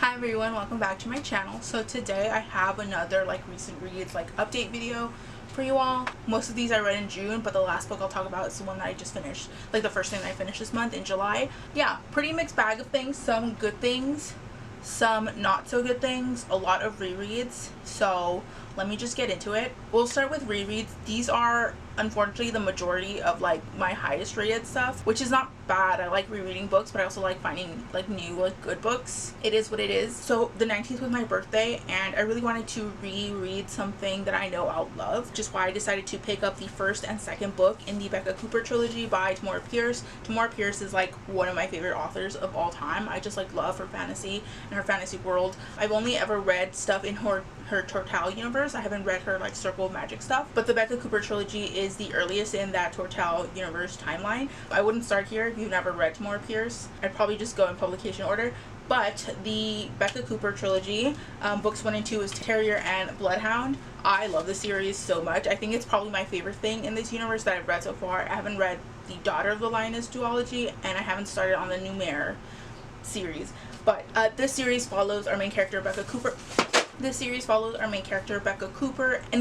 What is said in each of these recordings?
Hi everyone, welcome back to my channel. So today I have another recent reads update video for you all. Most of these I read in June, but the last book I'll talk about is the one that I just finished, the first thing that I finished this month in July. Yeah, pretty mixed bag of things, some good things, some not so good things, a lot of rereads. So let me just get into it. We'll start with rereads. These are unfortunately the majority of my highest rated stuff, which is not bad. I like rereading books, but I also like finding new good books. It is what it is. So the 19th was my birthday and I really wanted to reread something that I know I'll love, which is why I decided to pick up the first and second book in the Becca Cooper trilogy by Tamora Pierce. Tamora Pierce is one of my favorite authors of all time. I just love her fantasy and her fantasy world. I've only ever read stuff in her Tortal universe. I haven't read her Circle of Magic stuff, but the Becca Cooper trilogy is the earliest in that Tortal universe timeline. I wouldn't start here if you've never read Tamora Pierce. I'd probably just go in publication order. But the Becca Cooper trilogy, books 1 and 2 is Terrier and Bloodhound. I love the series so much. I think it's probably my favorite thing in this universe that I've read so far. I haven't read the Daughter of the Lioness duology, and I haven't started on the Numair series. But this series follows our main character, Becca Cooper. In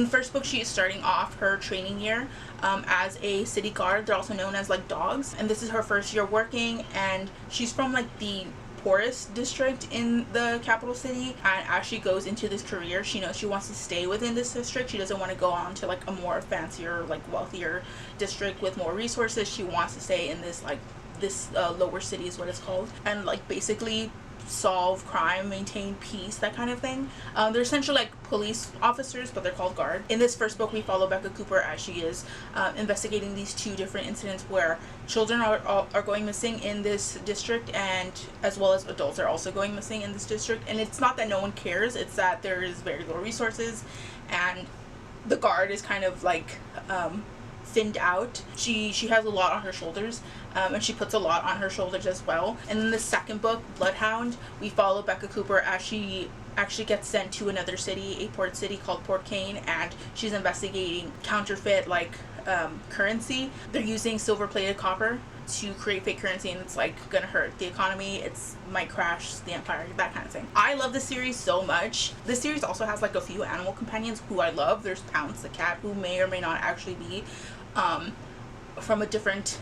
the first book, she is starting off her training year as a city guard. They're also known as dogs, and this is her first year working, and she's from the poorest district in the capital city. And as she goes into this career, she knows she wants to stay within this district. She doesn't want to go on to a more fancier, wealthier district with more resources. She wants to stay in this this lower city is what it's called, and basically solve crime, maintain peace, that kind of thing. They're essentially police officers, but they're called guard. In this first book, we follow Becca Cooper as she is investigating these two different incidents where children are going missing in this district, and as well as adults are also going missing in this district. And it's not that no one cares, it's that there is very little resources, and the guard is kind of thinned out. She has a lot on her shoulders, and she puts a lot on her shoulders as well. And in the second book, Bloodhound, we follow Becca Cooper as she actually gets sent to another city, a port city called Port Kane, and she's investigating counterfeit currency. They're using silver-plated copper to create fake currency, and it's gonna hurt the economy. It's might crash the empire, that kind of thing. I love this series so much. This series also has a few animal companions who I love. There's Pounce the cat, who may or may not actually be from a different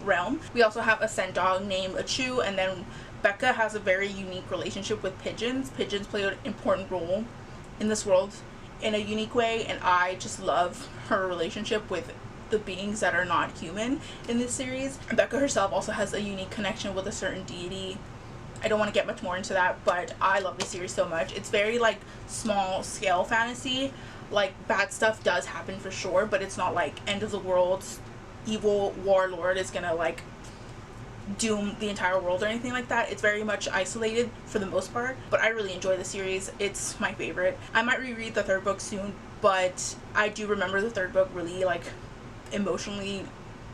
realm. We also have a scent dog named Achu, and then Becca has a very unique relationship with pigeons. Pigeons play an important role in this world in a unique way, and I just love her relationship with the beings that are not human in this series. Becca herself also has a unique connection with a certain deity. I don't want to get much more into that, but I love this series so much. It's very small scale fantasy. Bad stuff does happen for sure, but it's not end of the world, evil warlord is gonna doom the entire world or anything like that. It's very much isolated for the most part, but I really enjoy the series. It's my favorite. I might reread the third book soon, but I do remember the third book really emotionally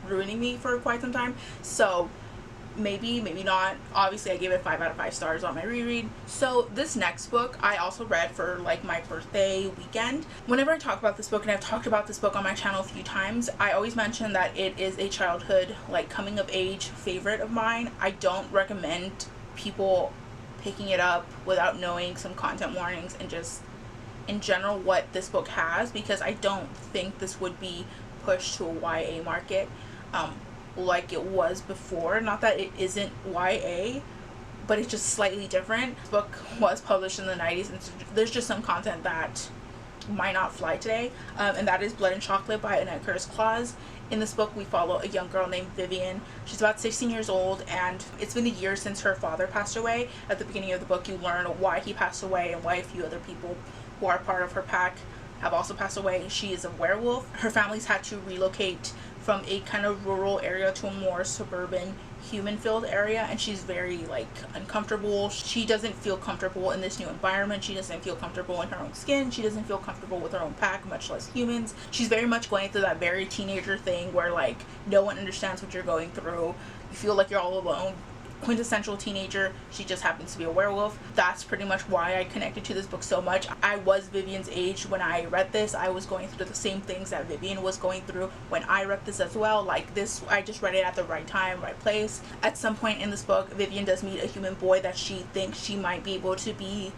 ruining me for quite some time. So maybe not. Obviously I gave it 5 out of 5 stars on my reread. So this next book I also read for my birthday weekend. Whenever I talk about this book, and I've talked about this book on my channel a few times, I always mention that it is a childhood coming of age favorite of mine. I don't recommend people picking it up without knowing some content warnings and just in general what this book has, because I don't think this would be pushed to a YA market like it was before. Not that it isn't YA, but it's just slightly different. This book was published in the 90s, and there's just some content that might not fly today, and that is Blood and Chocolate by Annette Klause. In this book, we follow a young girl named Vivian. She's about 16 years old, and it's been a year since her father passed away. At the beginning of the book, you learn why he passed away and why a few other people who are part of her pack have also passed away. She is a werewolf. Her family's had to relocate from a kind of rural area to a more suburban, human-filled area, and she's very uncomfortable. She doesn't feel comfortable in this new environment. She doesn't feel comfortable in her own skin. She doesn't feel comfortable with her own pack, much less humans. She's very much going through that very teenager thing where no one understands what you're going through. You feel like you're all alone. quintessential teenager. She just happens to be a werewolf. That's pretty much why I connected to this book so much. I was Vivian's age when I read this. I was going through the same things that Vivian was going through when I read this as well. Like this, I just read it at the right time, right place. At some point in this book, Vivian does meet a human boy that she thinks she might be able to be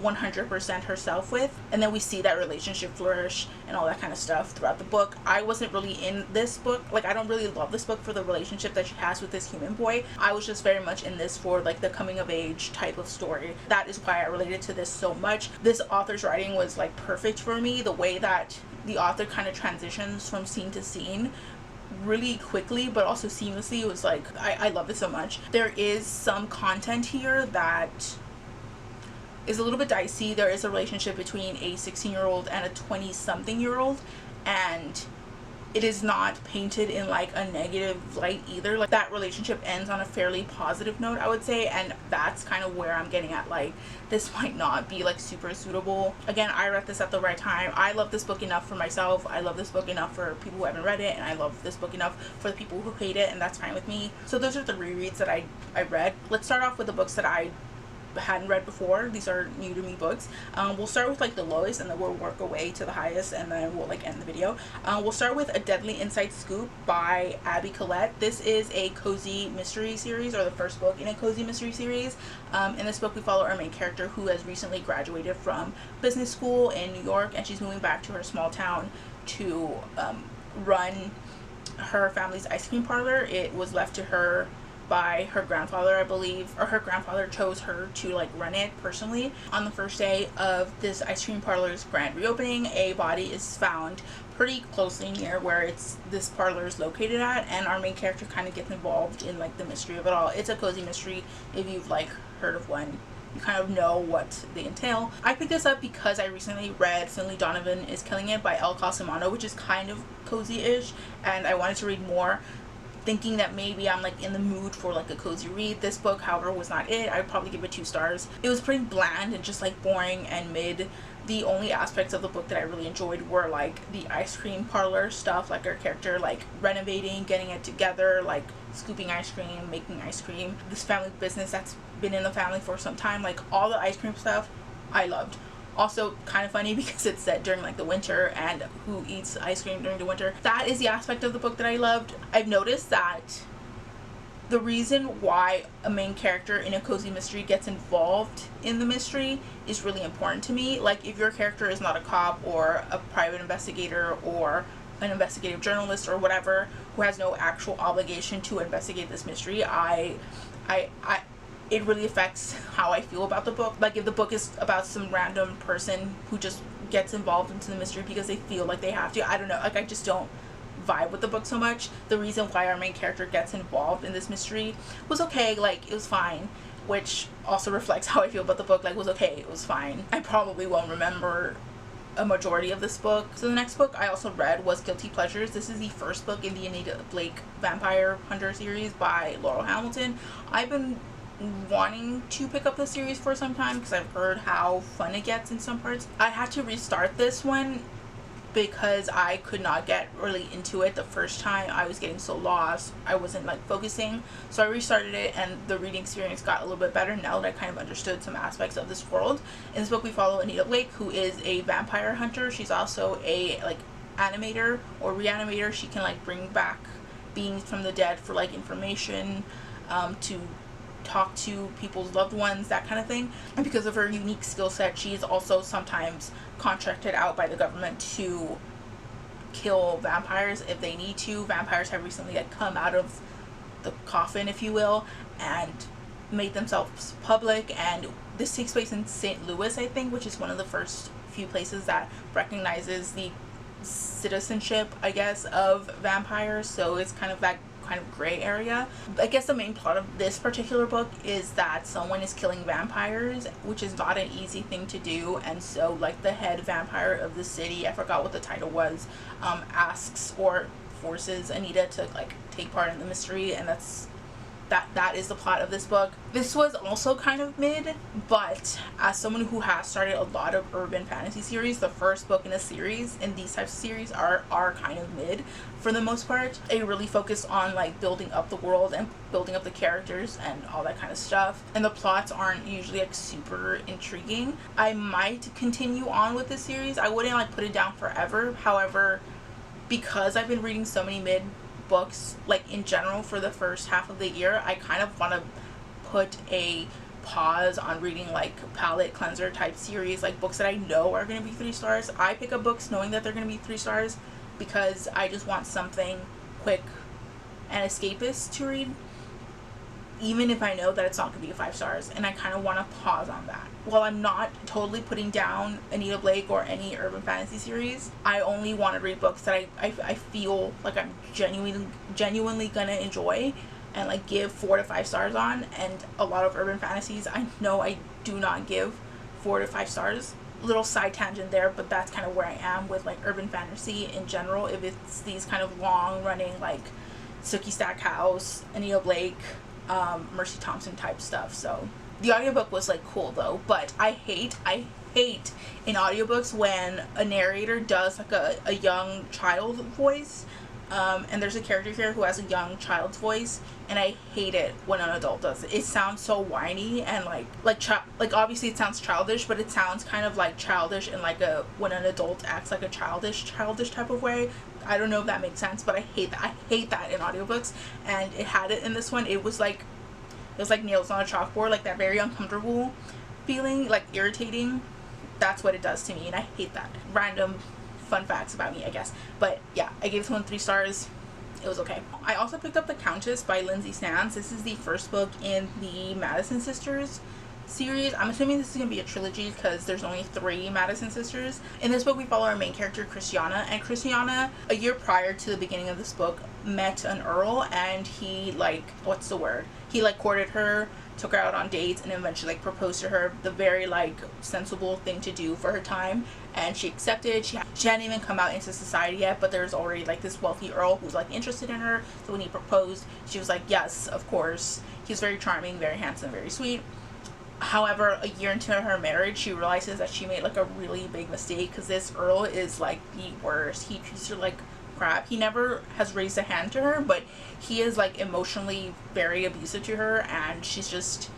100% herself with, and then we see that relationship flourish and all that kind of stuff throughout the book. I wasn't really in this book, like I don't really love this book for the relationship that she has with this human boy. I was just very much in this for like the coming of age type of story. That is why I related to this so much. This author's writing was like perfect for me. The way that the author kind of transitions from scene to scene really quickly but also seamlessly, it was like I love it so much. There is some content here that is a little bit dicey. There is a relationship between a 16-year-old and a 20-something-year-old, and it is not painted in like a negative light either. Like that relationship ends on a fairly positive note, I would say, and that's kind of where I'm getting at. Like this might not be like super suitable. Again, I read this at the right time. I love this book enough for myself. I love this book enough for people who haven't read it, and I love this book enough for the people who hate it, and that's fine with me. So those are the rereads that I read. Let's start off with the books that I hadn't read before. These are new to me books. We'll start with like the lowest, and then we'll work our way to the highest, and then we'll like end the video. We'll start with A Deadly Inside Scoop by Abby Collette. This is a cozy mystery series, or the first book in a cozy mystery series. In this book we follow our main character who has recently graduated from business school in New York, and she's moving back to her small town to run her family's ice cream parlor. It was left to her by her grandfather, I believe, or her grandfather chose her to like run it personally. On the first day of this ice cream parlor's grand reopening, a body is found pretty closely near where this parlor is located at, and our main character kind of gets involved in like the mystery of it all. It's a cozy mystery. If you've like heard of one, you kind of know what they entail. I picked this up because I recently read Finley Donovan is Killing It by El Casimano, which is kind of cozy-ish, and I wanted to read more, thinking that maybe I'm like in the mood for like a cozy read. This book, however, was not it. I'd probably give it 2 stars. It was pretty bland and just like boring and mid. The only aspects of the book that I really enjoyed were like the ice cream parlor stuff, like our character like renovating, getting it together, like scooping ice cream, making ice cream, this family business that's been in the family for some time. Like all the ice cream stuff I loved. Also kind of funny because it's set during like the winter, and who eats ice cream during the winter? That is the aspect of the book that I loved. I've noticed that the reason why a main character in a cozy mystery gets involved in the mystery is really important to me. Like if your character is not a cop or a private investigator or an investigative journalist or whatever who has no actual obligation to investigate this mystery, it really affects how I feel about the book. Like if the book is about some random person who just gets involved into the mystery because they feel like they have to, I don't know, like I just don't vibe with the book so much. The reason why our main character gets involved in this mystery was okay, like it was fine, which also reflects how I feel about the book. Like it was okay, it was fine. I probably won't remember a majority of this book. So the next book I also read was Guilty Pleasures. This is the first book in the Anita Blake Vampire Hunter series by Laurell Hamilton. I've been wanting to pick up the series for some time because I've heard how fun it gets in some parts. I had to restart this one because I could not get really into it the first time. I was getting so lost, I wasn't like focusing, so I restarted it, and the reading experience got a little bit better now that I kind of understood some aspects of this world. In this book we follow Anita Blake, who is a vampire hunter. She's also a like animator or reanimator. She can like bring back beings from the dead for like information, to talk to people's loved ones, that kind of thing. And because of her unique skill set, she is also sometimes contracted out by the government to kill vampires if they need to. Vampires have recently like come out of the coffin, if you will, and made themselves public, and this takes place in St. Louis, I think, which is one of the first few places that recognizes the citizenship, I guess, of vampires. So it's kind of that kind of gray area. I guess the main plot of this particular book is that someone is killing vampires, which is not an easy thing to do, and so like the head vampire of the city, I forgot what the title was, asks or forces Anita to like take part in the mystery, and that's that is the plot of this book. This was also kind of mid, but as someone who has started a lot of urban fantasy series, the first book in a series in these types of series are kind of mid for the most part. They really focus on like building up the world and building up the characters and all that kind of stuff, and the plots aren't usually like super intriguing. I might continue on with this series. I wouldn't like put it down forever. However, because I've been reading so many mid books like in general for the first half of the year, I kind of want to put a pause on reading like palette cleanser type series, like books that I know are going to be 3 stars. I pick up books knowing that they're going to be 3 stars because I just want something quick and escapist to read, even if I know that it's not going to be 5 stars, and I kind of want to pause on that. While I'm not totally putting down Anita Blake or any urban fantasy series, I only want to read books that I feel like I'm genuinely gonna enjoy and like give 4 to 5 stars on. And a lot of urban fantasies I know I do not give 4 to 5 stars. Little side tangent there, but that's kind of where I am with like urban fantasy in general. If it's these kind of long running like Sookie Stackhouse, Anita Blake, Mercy Thompson type stuff. So the audiobook was like cool though, but I hate in audiobooks when a narrator does like a young child voice, and there's a character here who has a young child's voice, and I hate it when an adult does it. It sounds so whiny and like obviously it sounds childish, but it sounds kind of like childish in like a when an adult acts like a childish type of way. I don't know if that makes sense, but I hate that in audiobooks, and it had it in this one. It was like nails on a chalkboard, like that very uncomfortable feeling, like irritating. That's what it does to me, and I hate that. Random fun facts about me, I guess. But yeah, I gave this one 3 stars. It was okay. I also picked up The Countess by Lynsay Sands. This is the first book in the Madison Sisters series. I'm assuming this is going to be a trilogy because there's only 3 Madison sisters. In this book we follow our main character Christiana, and Christiana, a year prior to the beginning of this book, met an earl, and he like, what's the word? He like courted her, took her out on dates, and eventually like proposed to her, the very like sensible thing to do for her time, and she accepted. She hadn't even come out into society yet, but there's already like this wealthy earl who's like interested in her. So when he proposed, she was like, yes, of course. He's very charming, very handsome, very sweet. However, a year into her marriage, she realizes that she made like a really big mistake, because this earl is like the worst. He treats her like crap. He never has raised a hand to her, but he is like emotionally very abusive to her, and she's just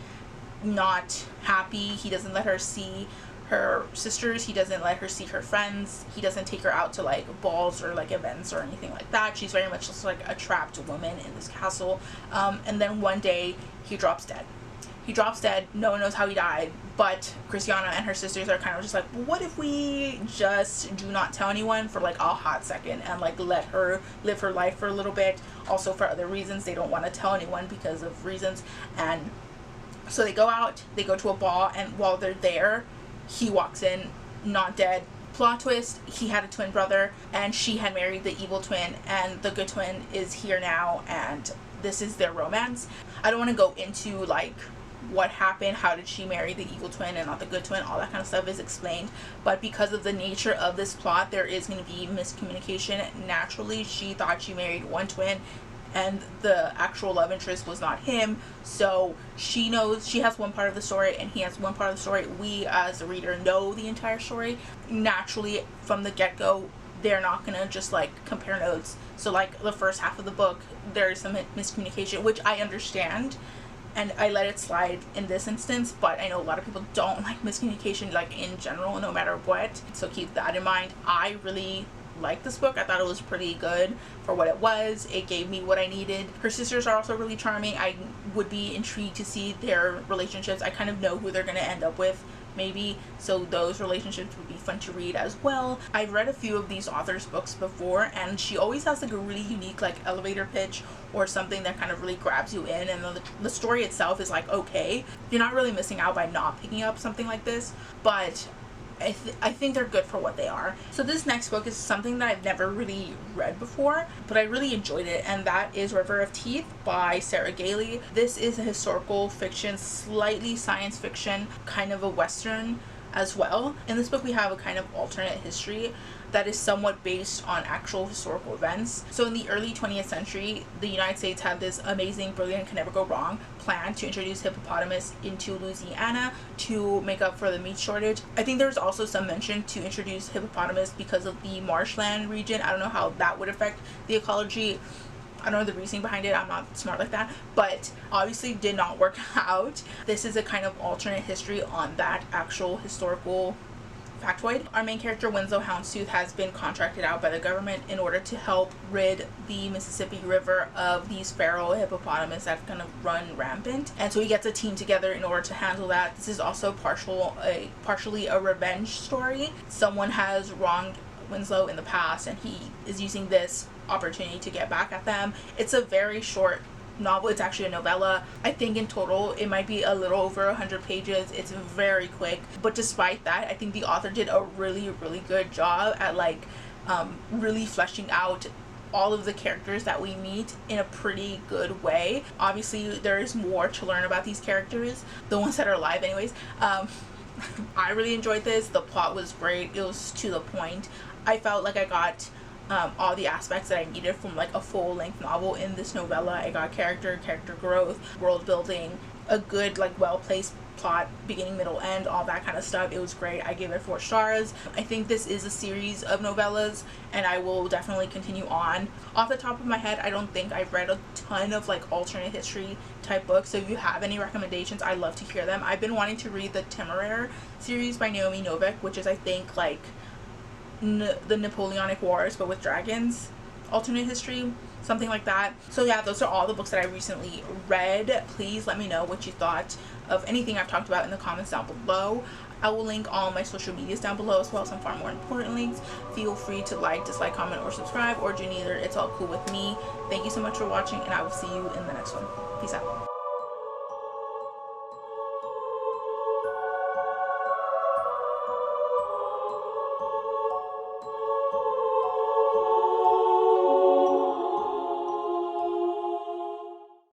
not happy. He doesn't let her see her sisters. He doesn't let her see her friends. He doesn't take her out to like balls or like events or anything like that. She's very much just like a trapped woman in this castle. And then one day he drops dead. No one knows how he died, but Christiana and her sisters are kind of just like, what if we just do not tell anyone for like a hot second and like let her live her life for a little bit. Also for other reasons, they don't want to tell anyone because of reasons. And so they go out, they go to a ball, and while they're there, he walks in, not dead. Plot twist, he had a twin brother, and she had married the evil twin, and the good twin is here now, and this is their romance. I don't want to go into like what happened, how did she marry the evil twin and not the good twin, all that kind of stuff is explained, but because of the nature of this plot, there is going to be miscommunication. Naturally, she thought she married one twin and the actual love interest was not him, so she knows she has one part of the story and he has one part of the story. We as the reader know the entire story. Naturally, from the get-go, they're not gonna just like compare notes. So like the first half of the book, there's some miscommunication, which I understand, and I let it slide in this instance, but I know a lot of people don't like miscommunication like in general, no matter what, so keep that in mind. I really like this book. I thought it was pretty good for what it was. It gave me what I needed. Her sisters are also really charming. I would be intrigued to see their relationships. I kind of know who they're going to end up with, maybe, so those relationships would be fun to read as well. I've read a few of these authors' books before, and she always has like a really unique like elevator pitch or something that kind of really grabs you in, and the story itself is like okay. You're not really missing out by not picking up something like this, but I think they're good for what they are. So this next book is something that I've never really read before, but I really enjoyed it, and that is River of Teeth by Sarah Gailey. This is a historical fiction, slightly science fiction, kind of a western as well. In this book we have a kind of alternate history that is somewhat based on actual historical events. So in the early 20th century, the United States had this amazing, brilliant, can never go wrong plan to introduce hippopotamus into Louisiana to make up for the meat shortage. I think there's also some mention to introduce hippopotamus because of the marshland region. I don't know how that would affect the ecology. I don't know the reasoning behind it. I'm not smart like that, but obviously did not work out. This is a kind of alternate history on that actual historical factoid. Our main character, Winslow Houndstooth, has been contracted out by the government in order to help rid the Mississippi River of these feral hippopotamus that kind of run rampant, and so he gets a team together in order to handle that. This is also partially a revenge story. Someone has wronged Winslow in the past and he is using this opportunity to get back at them. It's a very short novel. It's actually a novella. I think in total it might be a little over 100 pages. It's very quick, but despite that, I think the author did a really good job at like really fleshing out all of the characters that we meet in a pretty good way. Obviously there is more to learn about these characters, the ones that are alive anyways. I really enjoyed this. The plot was great. It was to the point. I felt like I got all the aspects that I needed from like a full-length novel in this novella. I got character growth, world building, a good like well-placed plot, beginning, middle, end, all that kind of stuff. It was great. I gave it 4 stars. I think this is a series of novellas and I will definitely continue on. Off the top of my head, I don't think I've read a ton of like alternate history type books, so if you have any recommendations, I'd love to hear them. I've been wanting to read the Tamora series by Naomi Novik, which is I think like the Napoleonic Wars but with dragons, alternate history, something like that. So yeah, those are all the books that I recently read. Please let me know what you thought of anything I've talked about in the comments down below. I will link all my social medias down below as well as some far more important links. Feel free to like, dislike, comment, or subscribe, or do neither. It's all cool with me. Thank you so much for watching and I will see you in the next one. Peace out.